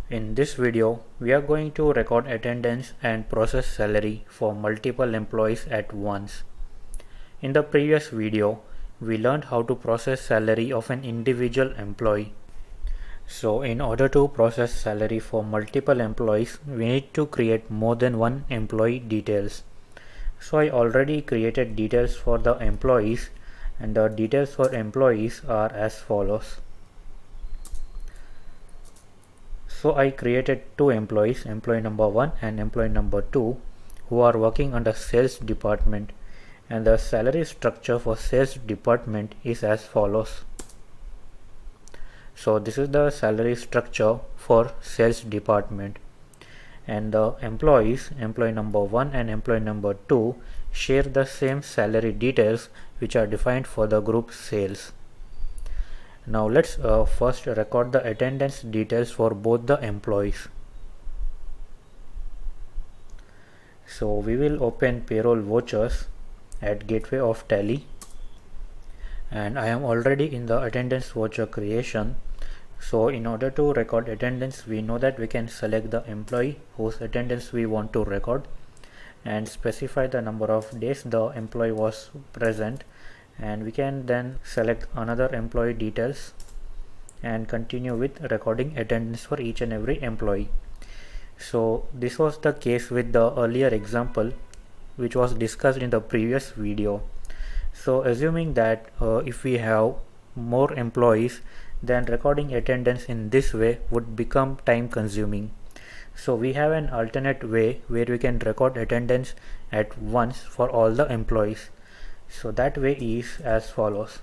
In this video, we are going to record attendance and process salary for multiple employees at once. In the previous video, we learned how to process salary of an individual employee. So in order to process salary for multiple employees, we need to create more than one employee details. So I already created details for the employees, and the details for employees are as follows. So I created two employees, employee number 1 and employee number 2, who are working under sales department, and the salary structure for sales department is as follows. So this is the salary structure for sales department, and the employees, employee number 1 and employee number 2, share the same salary details which are defined for the group sales. Now let's first record the attendance details for both the employees. So we will open payroll vouchers at gateway of Tally, and I am already in the attendance voucher creation. So in order to record attendance, we know that we can select the employee whose attendance we want to record and specify the number of days the employee was present, and we can then select another employee details and continue with recording attendance for each and every employee. So this was the case with the earlier example which was discussed in the previous video. So assuming that if we have more employees, then recording attendance in this way would become time consuming. So we have an alternate way where we can record attendance at once for all the employees. So that way is as follows.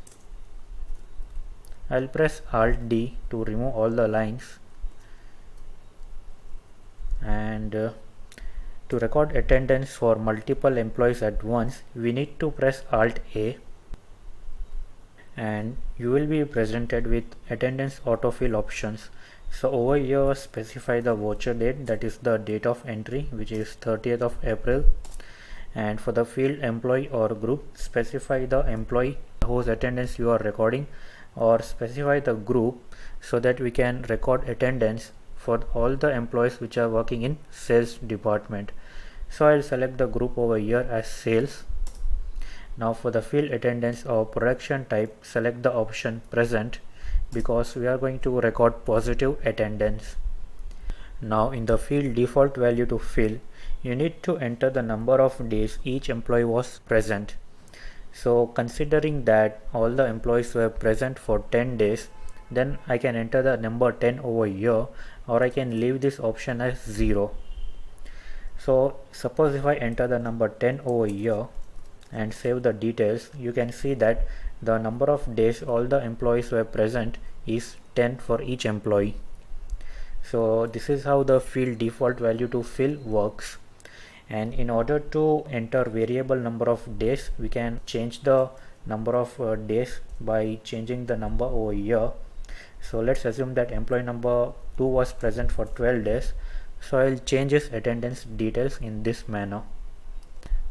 I'll press Alt D to remove all the lines, and to record attendance for multiple employees at once, we need to press Alt A, and you will be presented with attendance autofill options. So over here, specify the voucher date, that is the date of entry, which is 30th of April. And for the field employee or group, specify the employee whose attendance you are recording, or specify the group so that we can record attendance for all the employees which are working in sales department. So I'll select the group over here as sales. Now for the field attendance or production type, select the option present, because we are going to record positive attendance. Now in the field default value to fill, you need to enter the number of days each employee was present. So considering that all the employees were present for 10 days, then I can enter the number 10 over here, or I can leave this option as 0. So suppose if I enter the number 10 over here and save the details, you can see that the number of days all the employees were present is 10 for each employee. So this is how the field default value to fill works. And in order to enter variable number of days, we can change the number of days by changing the number over here. So let's assume that employee number 2 was present for 12 days. So I'll change his attendance details in this manner.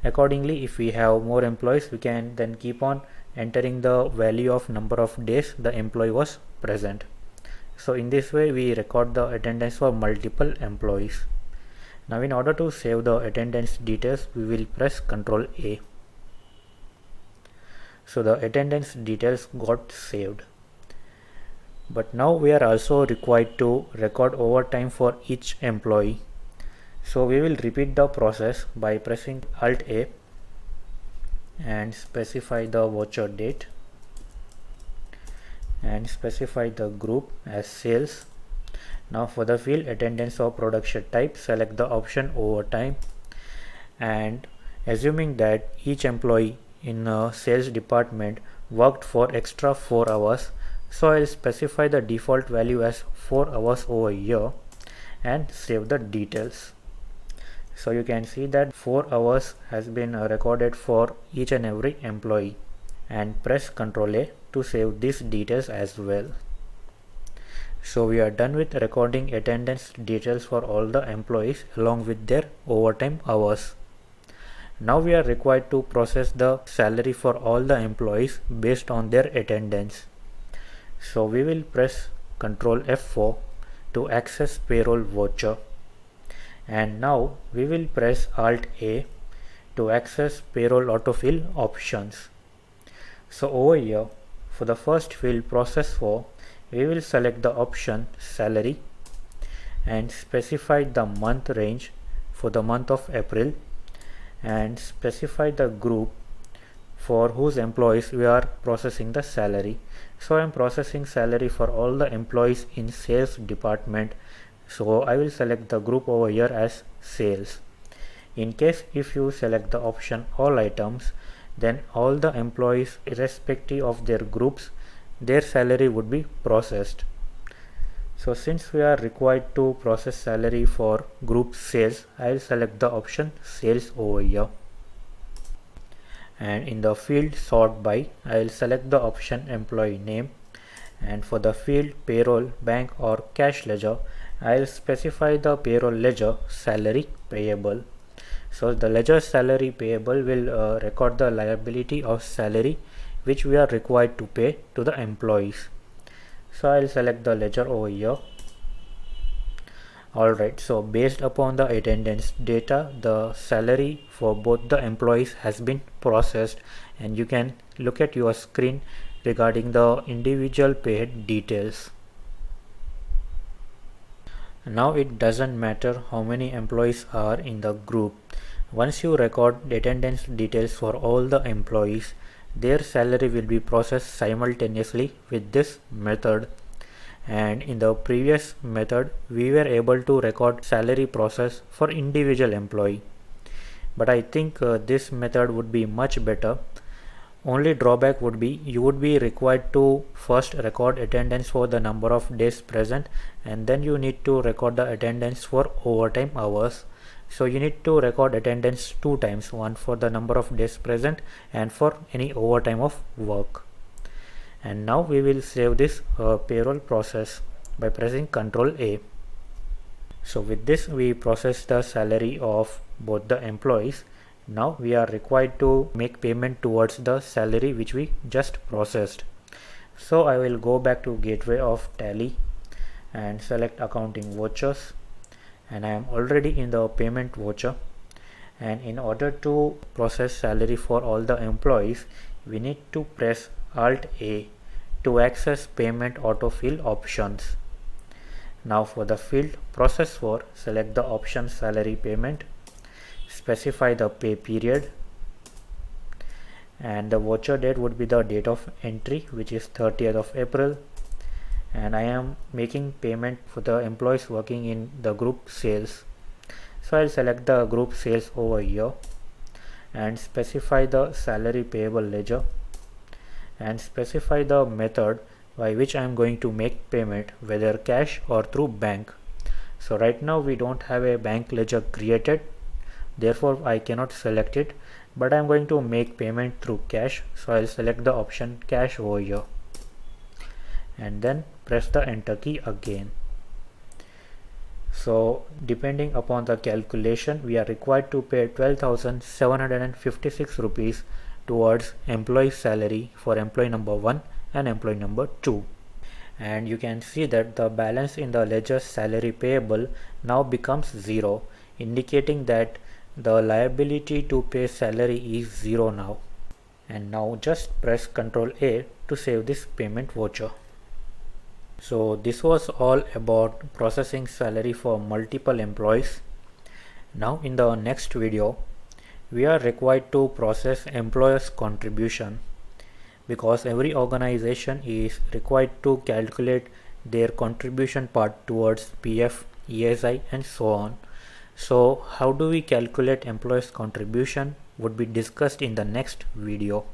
Accordingly, if we have more employees, we can then keep on entering the value of number of days the employee was present. So in this way, we record the attendance for multiple employees. Now in order to save the attendance details, we will press Ctrl A. So the attendance details got saved. But now we are also required to record overtime for each employee. So we will repeat the process by pressing Alt A and specify the voucher date and specify the group as sales. Now for the field attendance or production type, select the option overtime, and assuming that each employee in a sales department worked for extra 4 hours, so I'll specify the default value as 4 hours over here and save the details. So you can see that 4 hours has been recorded for each and every employee, and press Ctrl A to save these details as well. So we are done with recording attendance details for all the employees along with their overtime hours. Now we are required to process the salary for all the employees based on their attendance. So we will press Ctrl F4 to access payroll voucher. And now we will press Alt A to access payroll autofill options. So over here, for the first field process for, we will select the option salary and specify the month range for the month of April and specify the group for whose employees we are processing the salary. So I am processing salary for all the employees in sales department, so I will select the group over here as sales. In case if you select the option all items, then all the employees irrespective of their groups, their salary would be processed. So since we are required to process salary for group sales, I will select the option sales over here. And in the field sort by, I will select the option employee name, and for the field payroll, bank or cash ledger, I will specify the payroll ledger salary payable. So the ledger salary payable will record the liability of salary which we are required to pay to the employees. So I will select the ledger over here. Alright, so based upon the attendance data, the salary for both the employees has been processed, and you can look at your screen regarding the individual paid details. Now it doesn't matter how many employees are in the group. Once you record the attendance details for all the employees, their salary will be processed simultaneously with this method. And in the previous method, we were able to record salary process for individual employee. But I think this method would be much better. Only drawback would be you would be required to first record attendance for the number of days present, and then you need to record the attendance for overtime hours. So you need to record attendance 2 times, one for the number of days present and for any overtime of work. And now we will save this payroll process by pressing Ctrl A. So with this we process the salary of both the employees. Now we are required to make payment towards the salary which we just processed. So I will go back to gateway of Tally and select accounting vouchers, and I am already in the payment voucher. And in order to process salary for all the employees, we need to press Alt A to access payment autofill options. Now for the field process for, select the option salary payment, specify the pay period, and the voucher date would be the date of entry, which is 30th of April, and I am making payment for the employees working in the group sales. So I'll select the group sales over here and specify the salary payable ledger and specify the method by which I am going to make payment, whether cash or through bank. So right now we don't have a bank ledger created, therefore I cannot select it, but I am going to make payment through cash. So I'll select the option cash over here and then press the enter key again. So depending upon the calculation, we are required to pay 12,756 rupees towards employee salary for employee number 1 and employee number 2. And you can see that the balance in the ledger salary payable now becomes 0, indicating that the liability to pay salary is 0 now. And now just press Ctrl A to save this payment voucher. So this was all about processing salary for multiple employees. Now in the next video, we are required to process employers' contribution, because every organization is required to calculate their contribution part towards PF, ESI and so on. So how do we calculate employers' contribution would be discussed in the next video.